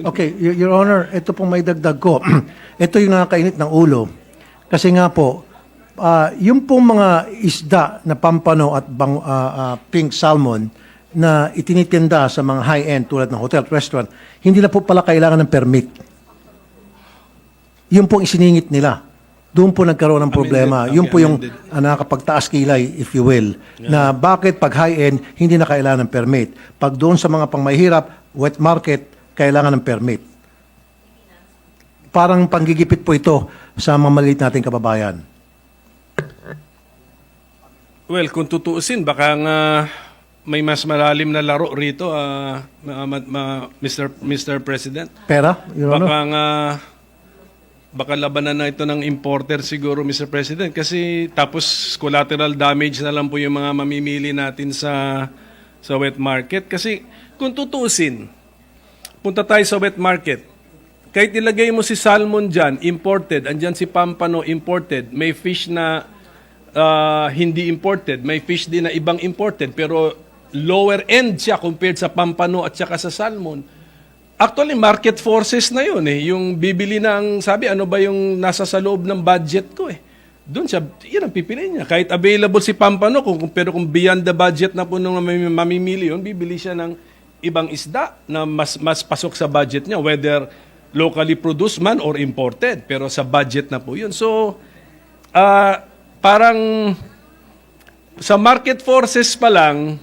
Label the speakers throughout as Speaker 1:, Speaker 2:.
Speaker 1: Okay, Your Honor, ito pong may dagdag ko. Ito yung nakakainit ng ulo. Kasi nga po, yung pong mga isda na pampano at pink salmon na itinitinda sa mga high-end tulad ng hotel at restaurant, hindi na po pala kailangan ng permit. Yung pong isiningit nila. Doon po nagkaroon ng problema. Yun po yung nakakapagtaas kilay, if you will, na bakit pag high-end, hindi na kailangan ng permit. Pag doon sa mga pangmahirap, wet market, kailangan ng permit. Parang panggigipit po ito sa mga maliit nating kababayan.
Speaker 2: Well, kung tutuusin, baka nga may mas malalim na laro rito, Mr. President.
Speaker 1: Pera, Your Honor?
Speaker 2: Baka nga, baka labanan na ito ng importer siguro, Mr. President. Kasi tapos collateral damage na lang po yung mga mamimili natin sa wet market. Kasi kung tutuusin, punta tayo sa wet market. Kahit ilagay mo si salmon dyan, imported, andyan si pampano, imported, may fish na hindi imported, may fish din na ibang imported, pero lower end siya compared sa pampano at saka sa salmon. Actually, market forces na yun eh. Yung bibili ng, sabi, ano ba yung nasa sa loob ng budget ko eh. Doon siya, yun ang pipiliin niya. Kahit available si pampano, pero kung beyond the budget na po nung mamimili yun, bibili siya ng ibang isda na mas pasok sa budget niya, whether locally produced man or imported. Pero sa budget na po yun. So, parang sa market forces pa lang,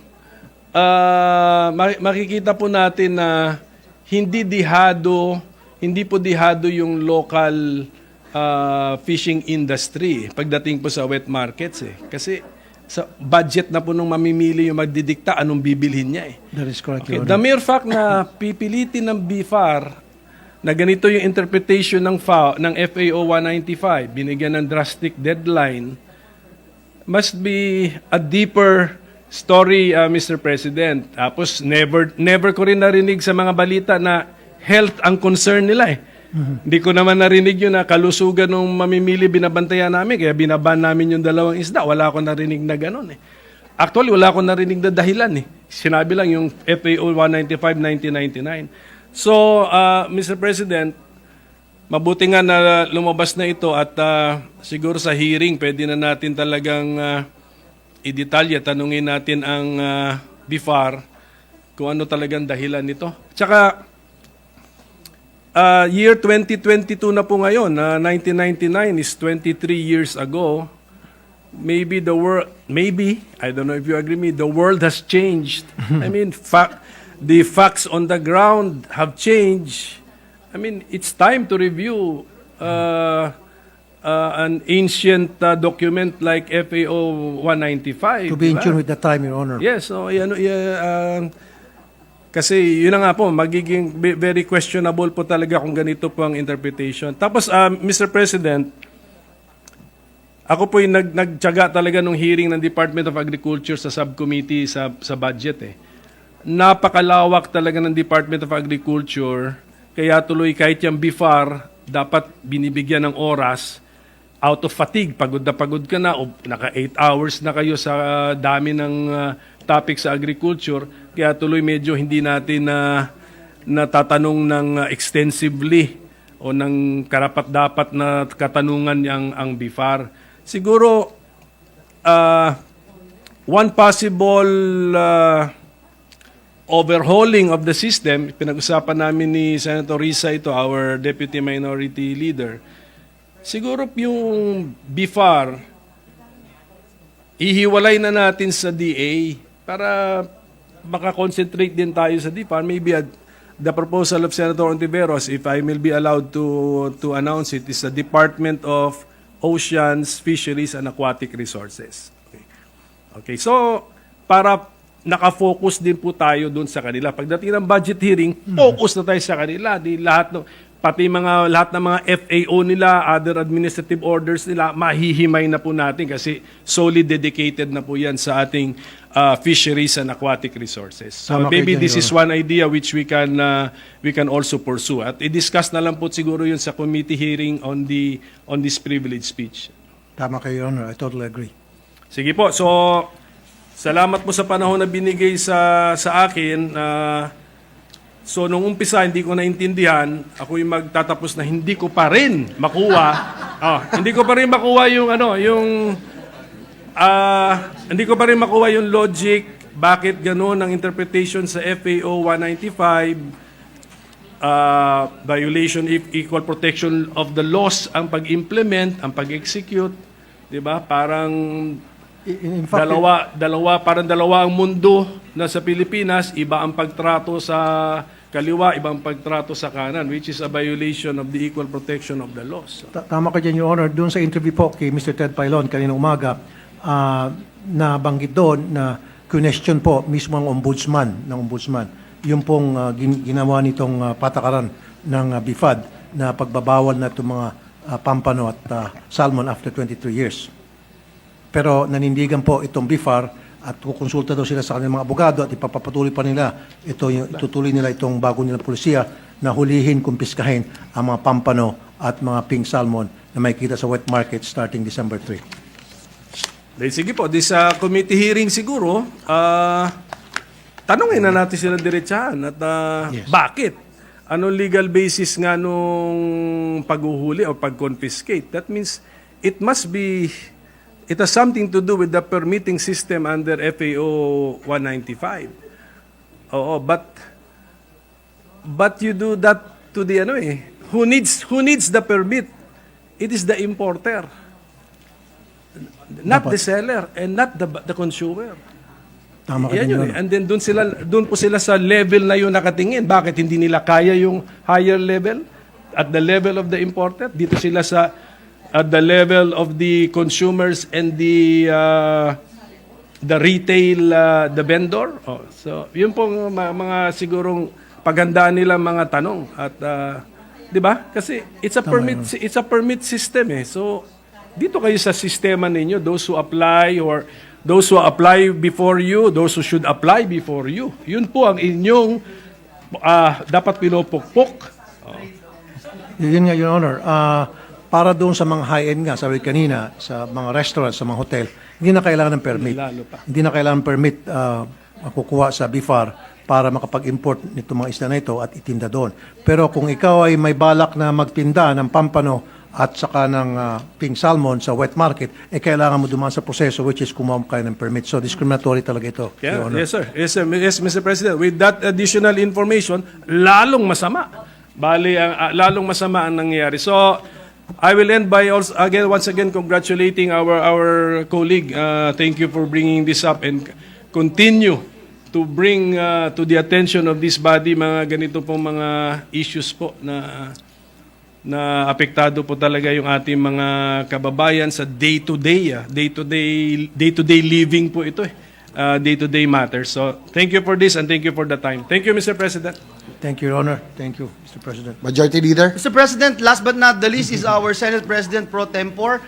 Speaker 2: makikita po natin na hindi po dihado yung local fishing industry pagdating po sa wet markets eh. Kasi sa budget na po nung mamimili yung magdidikta anong bibilhin niya eh.
Speaker 1: That is correct,
Speaker 2: Okay.
Speaker 1: Your
Speaker 2: The
Speaker 1: Honor.
Speaker 2: mere fact na pipilitin ng BFAR na ganito yung interpretation ng FAO 195, binigyan ng drastic deadline, must be a deeper story, Mr. President. Tapos never ko rin narinig sa mga balita na health ang concern nila eh. Hindi ko naman narinig yun na kalusugan ng mamimili binabantayan namin, kaya binaban namin yung dalawang isda. Wala akong narinig na gano'n eh. Actually, wala akong narinig na dahilan eh. Sinabi lang yung FAO 195-1999. So, Mr. President, mabuti nga na lumabas na ito at siguro sa hearing pwede na natin talagang i-detalye, tanungin natin ang BFAR kung ano talagang dahilan nito. Tsaka, year 2022 na po ngayon, 1999 is 23 years ago. Maybe I don't know if you agree with me, the world has changed. I mean, the facts on the ground have changed. I mean, it's time to review an ancient document like FAO 195.
Speaker 1: To be in
Speaker 2: diba?
Speaker 1: tune with the time, Your Honor.
Speaker 2: Yes, so kasi yun na nga po, magiging very questionable po talaga kung ganito po ang interpretation. Tapos, Mr. President, ako po yung nagtyaga talaga nung hearing ng Department of Agriculture sa subcommittee sa budget eh. Napakalawak talaga ng Department of Agriculture, kaya tuloy kahit yung BFAR, dapat binibigyan ng oras, out of fatigue, pagod ka na, o naka 8 hours na kayo sa dami ng topic sa agriculture, kaya tuloy medyo hindi natin natatanong ng extensively o ng karapat-dapat na katanungan ang BFAR. Siguro, one possible overhauling of the system, pinag-usapan namin ni Senator Risa ito, our Deputy Minority Leader, siguro yung BFAR, ihiwalay na natin sa DA para makakonsentrate din tayo sa DFAR. Maybe the proposal of Senator Ontiveros, if I will be allowed to announce it, is the Department of Oceans, Fisheries, and Aquatic Resources. Okay, so para nakafocus din po tayo doon sa kanila. Pagdating ng budget hearing, focus na tayo sa kanila. Di lahat lahat ng mga FAO nila, other administrative orders nila, mahihimay na po natin kasi solely dedicated na po yan sa ating fisheries and aquatic resources. So maybe this is one idea which we can also pursue. At i-discuss na lang po siguro yun sa committee hearing on this privilege speech.
Speaker 1: Tama kayo, Your Honor. I totally agree.
Speaker 2: Sige po. So, salamat po sa panahon na binigay sa akin. So nung umpisa hindi ko naintindihan, ako yung magtatapos na hindi ko pa rin makuha. Hindi ko pa rin makuha yung hindi ko pa rin makuha yung logic bakit gano'n ang interpretation sa FAO 195, violation of equal protection of the laws ang pag-implement, ang pag-execute, 'di ba? Parang
Speaker 1: In fact,
Speaker 2: parang dalawa ang mundo na sa Pilipinas, iba ang pagtrato sa kaliwa, ibang pagtrato sa kanan, which is a violation of the equal protection of the laws.
Speaker 1: Tama ka dyan, Your Honor. Doon sa interview po kay Mr. Ted Pailon kanina umaga, nabanggit doon na question po mismo ang ombudsman ng ombudsman. Yung pong ginawa nitong patakaran ng BIFAD na pagbabawal na itong mga pampano at salmon after 23 years. Pero nanindigan po itong BIFAR at kukonsulta daw sila sa kanilang mga abogado at ipapatuloy pa nila itutuloy nila itong bago nilang polisiya na hulihin, kumpiskahin ang mga pampano at mga pink salmon na makikita sa wet market starting December 3.
Speaker 2: Sige po, sa committee hearing siguro, tanungin na natin sila diretsahan at bakit? Anong legal basis nga nung paghuhuli o pag-confiscate? That means it has something to do with the permitting system under FAO 195. Oo, but you do that to the who needs the permit? It is the importer. Not the seller and not the consumer.
Speaker 1: Tama ka
Speaker 2: Yan
Speaker 1: din,
Speaker 2: yun
Speaker 1: Your
Speaker 2: eh.
Speaker 1: Honor.
Speaker 2: And then doon po sila sa level na yun nakatingin. Bakit hindi nila kaya yung higher level? At the level of the importer? Dito sila at the level of the consumers and the retail, the vendor. So, yun pong mga sigurong paghandaan nila mga tanong. At, di ba? Kasi it's a permit system eh. So, dito kayo sa sistema ninyo, those who apply before you, those who should apply before you. Yun po ang inyong dapat pinupukpok.
Speaker 1: Yun nga, Your Honor. Para doon sa mga high-end nga, sabi kanina, sa mga restaurant, sa mga hotel, hindi na kailangan ng permit.
Speaker 2: Lalo pa.
Speaker 1: Hindi na kailangan ng permit makukuha sa BIFAR para makapag-import nito mga isda na ito at itinda doon. Pero kung ikaw ay may balak na magtinda ng pampano at saka ng pink salmon sa wet market, kailangan mo dumaan sa proseso which is kumuha kayo ng permit. So discriminatory talaga ito,
Speaker 2: Yeah,
Speaker 1: Your Honor.
Speaker 2: yes, sir. Yes, Mr. President. With that additional information, lalong masama. Lalong masama ang nangyayari. So, I will end by once again congratulating our colleague. Thank you for bringing this up and continue to bring to the attention of this body mga ganito pong mga issues po na apektado po talaga yung ating mga kababayan sa day-to-day living po ito day-to-day matters. So, thank you for this and thank you for the time. Thank you, Mr. President.
Speaker 1: Thank you, Your Honor. Thank you, Mr. President.
Speaker 3: Majority Leader.
Speaker 4: Mr. President, last but not the least is our Senate President Pro Tempore,